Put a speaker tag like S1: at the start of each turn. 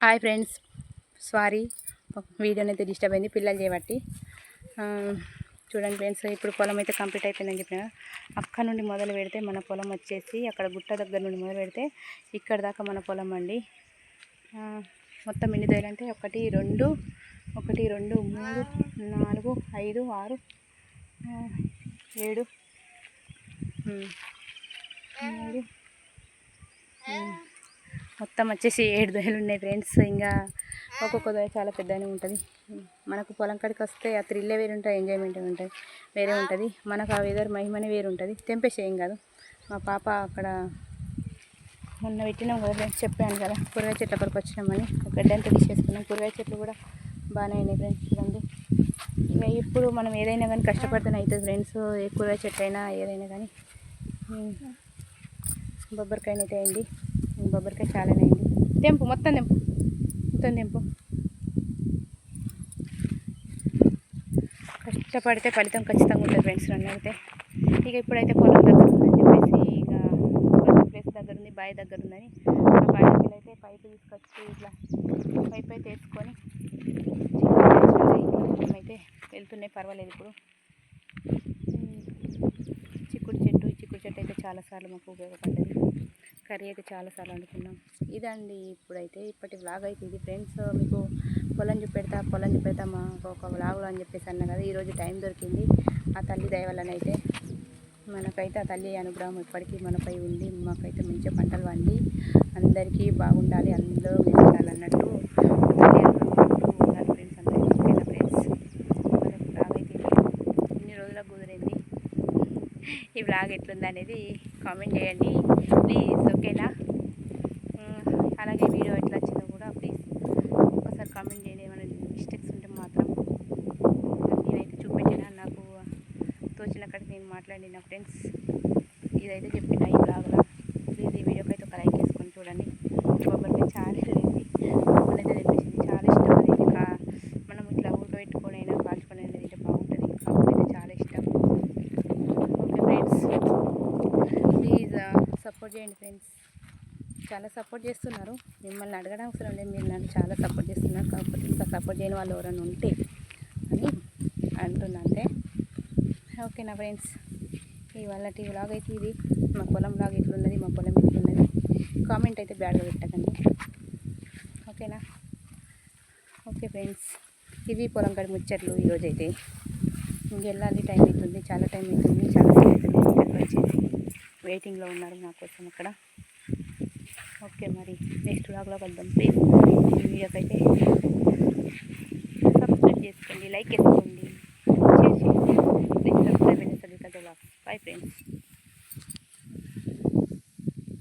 S1: Hi friends, sorry video అయితే disturb అయింది పిల్లలు చేయబట్టి. చూడండి ఫ్రెండ్స్, ఇప్పుడు పొలం అయితే కంప్లీట్ అయిపోయిందని చెప్పిన. అక్కడ నుండి మొదలు పెడితే మన పొలం వచ్చేసి అక్కడ గుట్ట దగ్గర నుండి మొదలు పెడితే ఇక్కడ దాకా మన పొలం అండి. మొత్తం ఎన్ని దొయ్యాలంటే 1 2 3 4 5 6 7 3 మొత్తం వచ్చేసి 7 దొయ్యలు ఉన్నాయి ఫ్రెండ్స్. ఇంకా ఒక్కొక్క దొయ్య చాలా పెద్దగానే ఉంటుంది. మనకు పొలం కాడికి వస్తే ఆ థ్రిల్లే వేరు ఉంటుంది, ఎంజాయ్మెంట్ ఉంటుంది, వేరే ఉంటుంది. మనకు ఆ వెదర్ మహిమనే వేరు ఉంటుంది. తెంపేసి ఏం కాదు. మా పాప అక్కడ మొన్న పెట్టినాం కదా ఫ్రెండ్స్, చెప్పాను కదా కూరగాయ చెట్ల కొరకు వచ్చినామని. ఒక గడ్డంతా తీసేసుకున్నాం. కూరగాయ చెట్లు కూడా బాగానే అయినాయి ఫ్రెండ్స్. చూడండి, ఇక ఇప్పుడు మనం ఏదైనా కానీ కష్టపడితేనే అవుతుంది ఫ్రెండ్స్. ఏ కూరగాయ చెట్టు అయినా ఏదైనా కానీ. బొబ్బరికాయని అయితే అయింది. బొబ్బరికాయ చాలానే అయింది. తెంపు, మొత్తం తెంపు. కష్టపడితే ఫలితం ఖచ్చితంగా ఉంటుంది ఫ్రెండ్స్. నన్ను అయితే ఇక ఇప్పుడైతే పొలం దగ్గర ఉందని చెప్పేసి, ఇక ప్లేస్ దగ్గర ఉంది, బావి దగ్గర ఉందని ఆ బావి దగ్గర అయితే పైపు తీసుకొచ్చి ఇట్లా పైప్ అయితే వేసుకొని అయితే వెళ్తున్నాయి. పర్వాలేదు. ఇప్పుడు చిక్కుడు చెట్టు అయితే చాలాసార్లు మాకు ఉపయోగపడ్డది. కర్రీ అయితే చాలాసార్లు వండుకున్నాం. ఇదండి ఇప్పుడైతే ఇప్పటి వ్లాగ్ అయితే ఇది ఫ్రెండ్స్. మీకు పొలం చూపెడతా మా ఒక వ్లాగ్లో అని చెప్పేసి అన్నా కదా. ఈరోజు టైం దొరికింది. ఆ తల్లి దయ వల్లనైతే మనకైతే ఆ తల్లి అనుగ్రహం ఎప్పటికీ మనపై ఉంది. మాకైతే మంచిగా పంటలు పండి అందరికీ బాగుండాలి, అందరూ ఉండాలి అన్నట్టు తల్లి అనుగ్రహం ఉండాలి ఫ్రెండ్స్. అందరికీ ఓకేనా ఫ్రెండ్స్? మనకు వ్లాగ్ అయితే ఇన్ని రోజులకు కుదిరింది. ఈ వ్లాగ్ ఎట్లుంది అనేది కామెంట్ చేయండి ప్లీజ్, ఓకేనా? అలాగే వీడియో ఎట్లా వచ్చిందో కూడా ప్లీజ్ ఒకసారి కామెంట్ చేయండి. ఏమైనా మిస్టేక్స్ ఉంటే మాత్రం నేనైతే చూపెట్టినా, నాకు తోచిన కాడికి నేను మాట్లాడిన ఫ్రెండ్స్. ఇదైతే చెప్పిన ఈ బ్లాగ్లో. ప్లీజ్ ఈ వీడియోకి అయితే ఒక లైక్ వేసుకొని చూడండి. బొబ్బరికాయ చాలా వెళ్ళింది, మనైతే తెప్పించింది. చాలా ఇష్టం అది. మనం ఇట్లా ఉడకబెట్టుకొని అయినా కాల్చుకొని అయినా తింటే బాగుంటుంది. కాకపోతే చాలా ఇష్టం. ఓకే ఫ్రెండ్స్, ప్లీజ్ సపోర్ట్ చేయండి ఫ్రెండ్స్. చాలా సపోర్ట్ చేస్తున్నారు. మిమ్మల్ని అడగడం అవసరం లేదు, మీరు నన్ను చాలా సపోర్ట్ చేస్తున్నారు. కాకపోతే ఇంకా సపోర్ట్ చేయని వాళ్ళు ఎవరైనా ఉంటే అని అంటున్నా అంతే. ఓకేనా ఫ్రెండ్స్? ఇవాళ వ్లాగ్ అయితే ఇది. మా పొలం వ్లాగ్ ఎట్లున్నది, మా పొలం ఎట్లున్నది కామెంట్ అయితే బ్యాడ్గా పెట్టకండి, ఓకేనా? ఓకే ఫ్రెండ్స్, ఇవి పొలం కాడి ముచ్చట్లు ఈరోజైతే. ఇంకెళ్ళాలి, టైం అవుతుంది, చాలా టైం అవుతుంది. చాలా అవుతుంది. ఇక్కడికి వచ్చేసి వెయిటింగ్లో ఉన్నారు నా కోసం అక్కడ. ఓకే, మరి నెక్స్ట్ వ్లాగ్లో కలుద్దాం. ప్లీజ్ ఈ వీడియోకి అయితే సబ్స్క్రైబ్ చేసుకోండి, లైక్ చేసుకోండి, షేర్ చేయండి. Please subscribe and subscribe. Bye friends.